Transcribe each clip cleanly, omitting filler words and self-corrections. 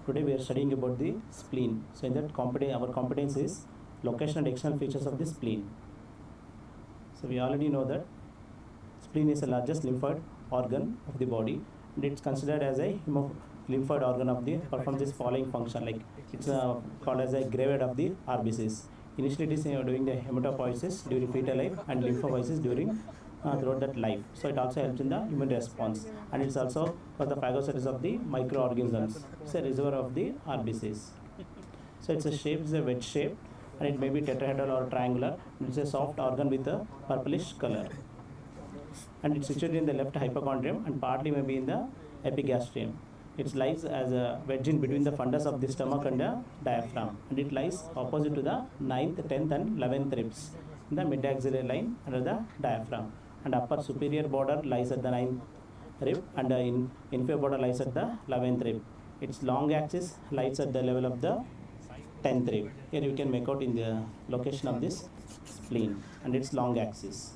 Today we are studying about the spleen. So in that our competence is location and external features of the spleen. So we already know that spleen is the largest lymphoid organ of the body, and it's considered as a lymphoid organ of the performs this following function, like it's called as a graveyard of the RBCs. Initially it is doing the hematopoiesis during fetal life and lymphopoiesis during throughout that life. So it also helps in the immune response, and it's also for the phagocytosis of the microorganisms. It's a reservoir of the RBCs. So it's a wedge shape, and it may be tetrahedral or triangular. It's a soft organ with a purplish color, and it's situated in the left hypochondrium and partly may be in the epigastrium. It lies as a wedge in between the fundus of the stomach and the diaphragm, and it lies opposite to the 9th, 10th and 11th ribs in the mid-axillary line under the diaphragm, and upper superior border lies at the 9th rib, and the inferior border lies at the 11th rib. Its long axis lies at the level of the 10th rib. Here you can make out in the location of this spleen and its long axis.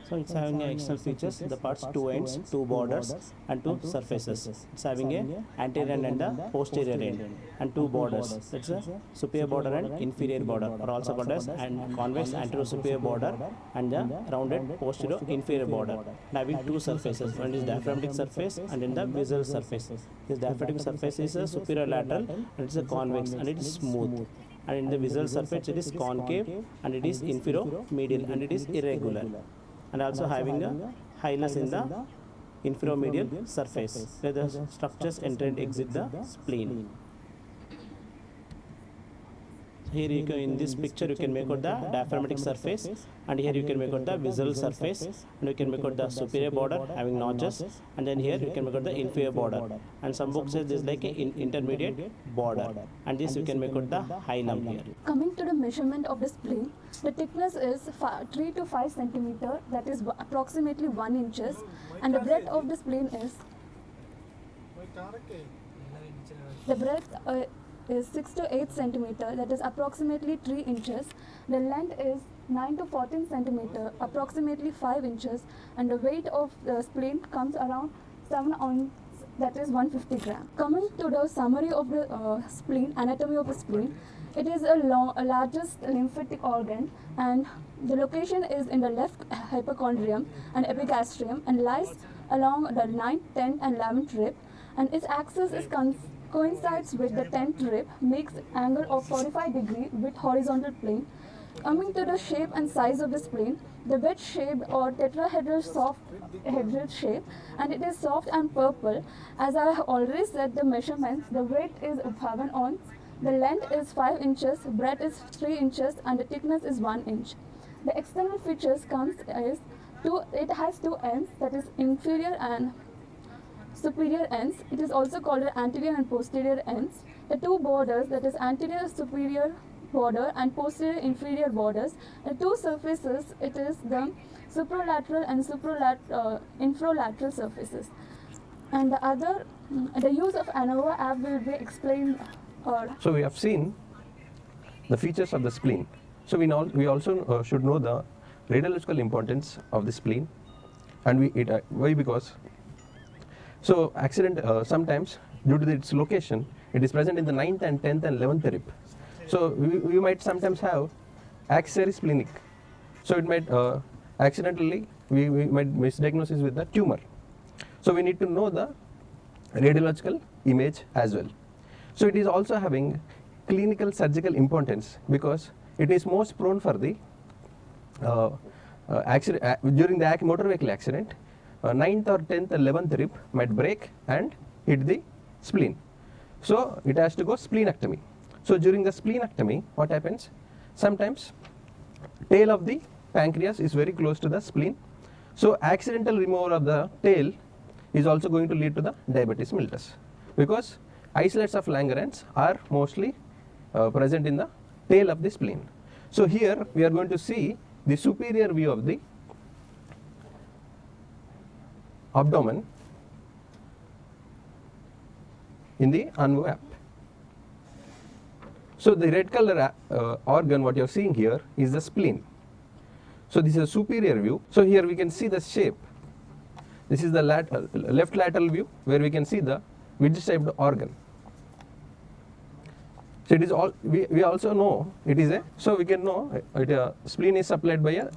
So it's having external features, the parts, two ends, two borders and two surfaces. It's having a anterior end and a posterior end and two borders. That's a superior border and inferior border, or also called as convex anterior superior border and the rounded posterior inferior border. Having two surfaces, one is diaphragmatic surface and then the visual surface. This diaphragmatic surface is a superior lateral and it's a convex and it is smooth. And in the visual surface it is concave and it is infero-medial and it is irregular, and also having a highness in the infero-medial surface where the structures enter and exit the spleen. Here you can, in this picture you can make out the diaphragmatic surface, and here you can make out the visual surface, and you can make out the superior border having notches, and then here you can make out the inferior border, and some books say this is like an intermediate border, and this you can make out the hilum here. Coming to the measurement of the spleen, the thickness is 3 to 5 centimeter, that is approximately 1 inches, and the breadth of the spleen is 6 to 8 centimeter, that is approximately 3 inches. The length is 9 to 14 centimeter, approximately 5 inches, and the weight of the spleen comes around 7 ounces, that is 150 grams. Coming to the summary of the spleen, anatomy of the spleen, it is a largest lymphatic organ, and the location is in the left hypochondrium and epigastrium and lies along the 9th, 10th and 11th rib, and its axis is coincides with the 10th rib, makes angle of 45 degree with horizontal plane. Coming to the shape and size of the spleen, the wedge shaped or tetrahedral soft hedral shape, and it is soft and purple. As I have already said, the measurements, the weight is 7 ounces, the length is 5 inches, breadth is 3 inches, and the thickness is 1 inch. The external features it has two ends, that is inferior and superior ends. It is also called anterior and posterior ends. The two borders, that is anterior superior border and posterior inferior borders. The two surfaces, it is the superlateral and infralateral surfaces. And the use of ANOVA app will be explained. So we have seen the features of the spleen. So we also should know the radiological importance of the spleen, and why? Because sometimes due to its location, it is present in the 9th and 10th and 11th rib. So we might sometimes have axillary splenic. So it might accidentally we might misdiagnose it with the tumor. So we need to know the radiological image as well. So it is also having clinical surgical importance because it is most prone for the during the motor vehicle accident. 9th or 10th or 11th rib might break and hit the spleen. So it has to go splenectomy. So during the splenectomy, what happens? Sometimes tail of the pancreas is very close to the spleen. So accidental removal of the tail is also going to lead to the diabetes mellitus, because isolates of Langerhans are mostly present in the tail of the spleen. So here we are going to see the superior view of the abdomen in the ANOVA app. So the red color organ what you are seeing here is the spleen. So this is a superior view. So here we can see the shape. This is the left lateral view where we can see the wedge shaped organ. So it is all, we also know it is a, so we can know spleen is supplied by a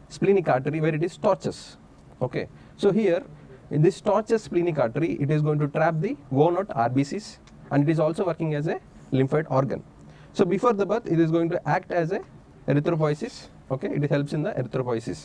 splenic artery where it is tortuous. Okay. So here in this tortuous splenic artery, it is going to trap the O-not RBCs, and it is also working as a lymphoid organ. So before the birth, it is going to act as a erythropoiesis. Okay, it helps in the erythropoiesis.